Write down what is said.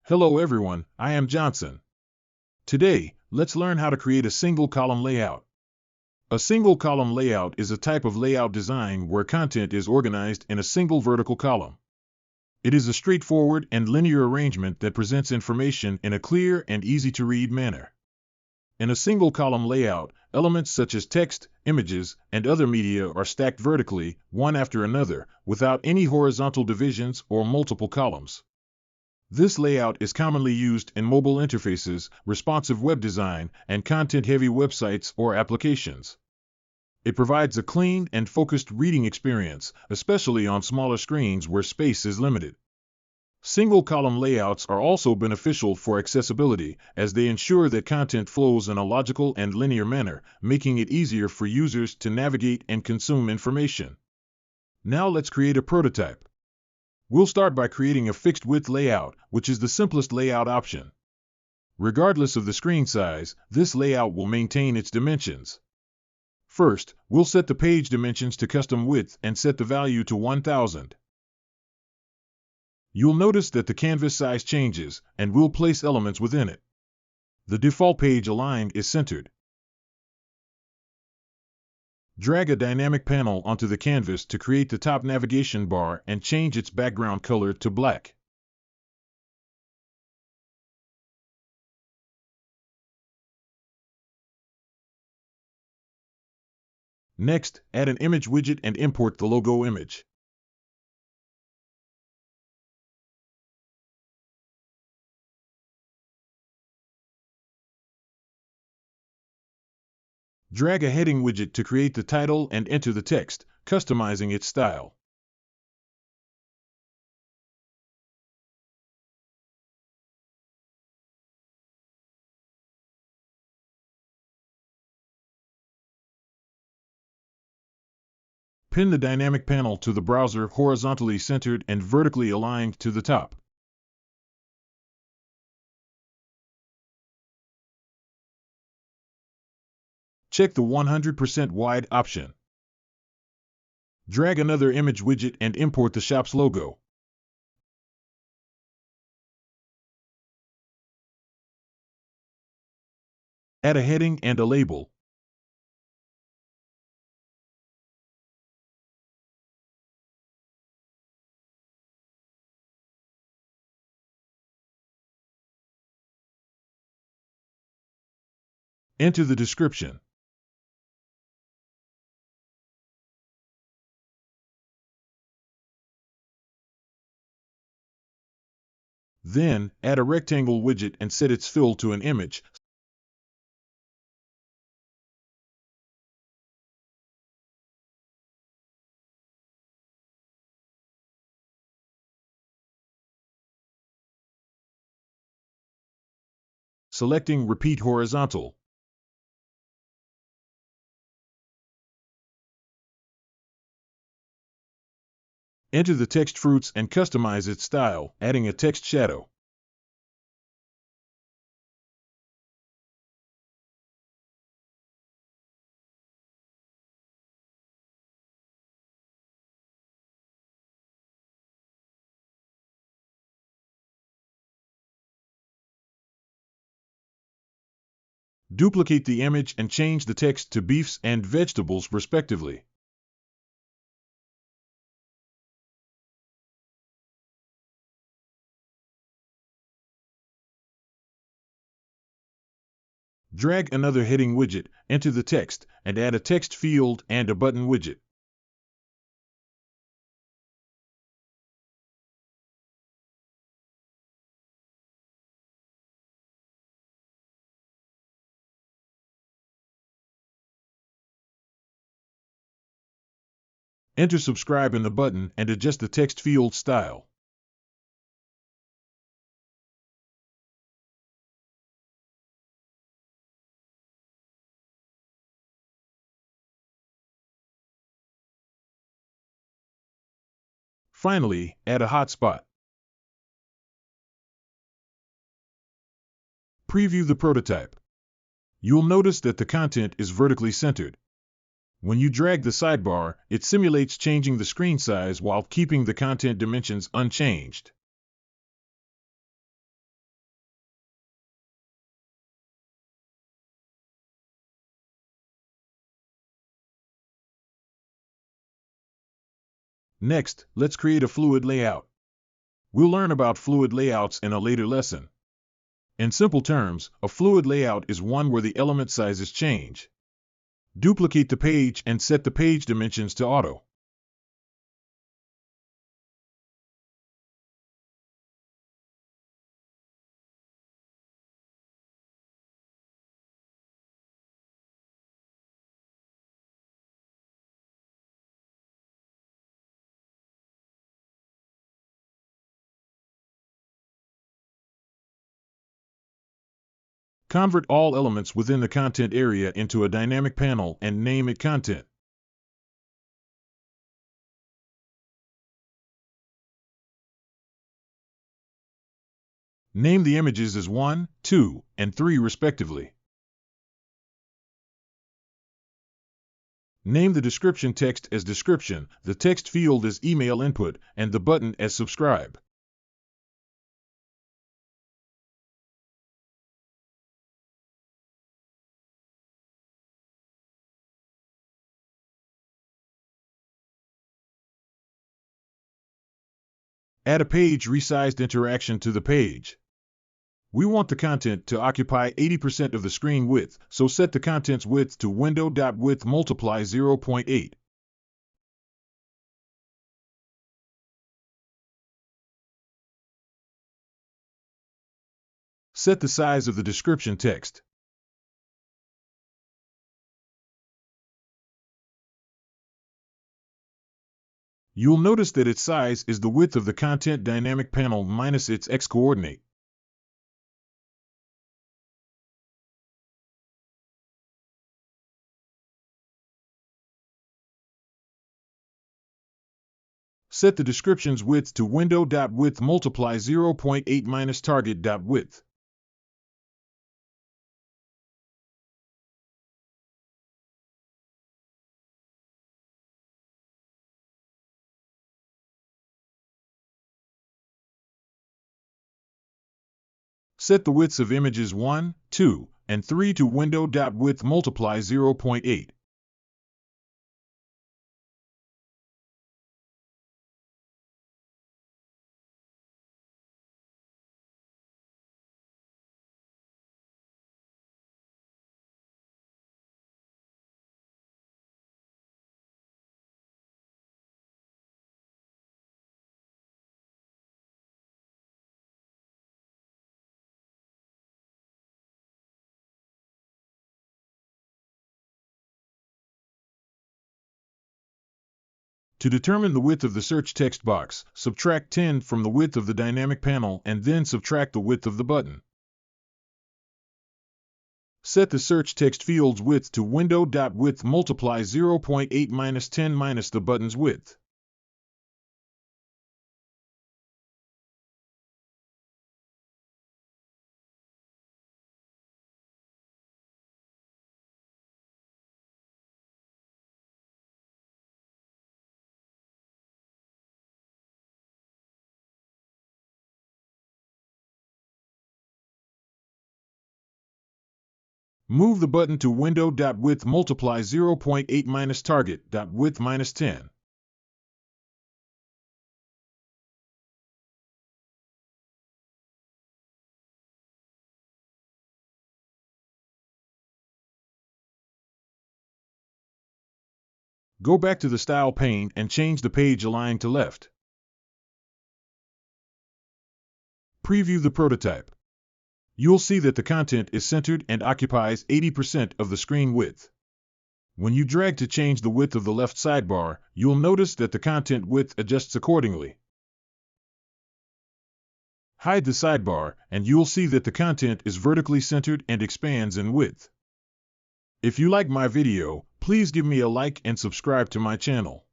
Hello everyone, I am Johnson. Today, let's learn how to create a single column layout. A single column layout is a type of layout design where content is organized in a single vertical column. It is a straightforward and linear arrangement that presents information in a clear and easy-to-read manner. In a single column layout, elements such as text, images, and other media are stacked vertically, one after another, without any horizontal divisions or multiple columns. This layout is commonly used in mobile interfaces, responsive web design, and content-heavy websites or applications. It provides a clean and focused reading experience, especially on smaller screens where space is limited. Single-column layouts are also beneficial for accessibility, as they ensure that content flows in a logical and linear manner, making it easier for users to navigate and consume information. Now let's create a prototype. We'll start by creating a fixed width layout, which is the simplest layout option. Regardless of the screen size, this layout will maintain its dimensions. First, we'll set the page dimensions to custom width and set the value to 1000. You'll notice that the canvas size changes, and we'll place elements within it. The default page aligned is centered. Drag a dynamic panel onto the canvas to create the top navigation bar and change its background color to black. Next, add an image widget and import the logo image. Drag a heading widget to create the title and enter the text, customizing its style. Pin the dynamic panel to the browser horizontally centered and vertically aligned to the top. Check the 100% wide option. Drag another image widget and import the shop's logo. Add a heading and a label. Enter the description. Then, add a rectangle widget and set its fill to an image. Selecting Repeat Horizontal. Enter the text fruits and customize its style, adding a text shadow. Duplicate the image and change the text to beefs and vegetables respectively. Drag another heading widget, enter the text, and add a text field and a button widget. Enter subscribe in the button and adjust the text field style. Finally, add a hotspot. Preview the prototype. You'll notice that the content is vertically centered. When you drag the sidebar, it simulates changing the screen size while keeping the content dimensions unchanged. Next, let's create a fluid layout. We'll learn about fluid layouts in a later lesson. In simple terms, a fluid layout is one where the element sizes change. Duplicate the page and set the page dimensions to auto. Convert all elements within the content area into a dynamic panel and name it Content. Name the images as 1, 2, and 3 respectively. Name the description text as Description, the text field as Email Input, and the button as Subscribe. Add a page resized interaction to the page. We want the content to occupy 80% of the screen width, so set the content's width to window.width multiply 0.8. Set the size of the description text. You'll notice that its size is the width of the content dynamic panel minus its x-coordinate. Set the description's width to window.width multiply 0.8 minus target.width. Set the widths of images 1, 2, and 3 to window.width multiply 0.8. To determine the width of the search text box, subtract 10 from the width of the dynamic panel and then subtract the width of the button. Set the search text field's width to window.width multiply 0.8 minus 10 minus the button's width. Move the button to window.width multiply 0.8 minus target.width minus 10. Go back to the Style pane and change the page align to left. Preview the prototype. You'll see that the content is centered and occupies 80% of the screen width. When you drag to change the width of the left sidebar, you'll notice that the content width adjusts accordingly. Hide the sidebar, and you'll see that the content is vertically centered and expands in width. If you like my video, please give me a like and subscribe to my channel.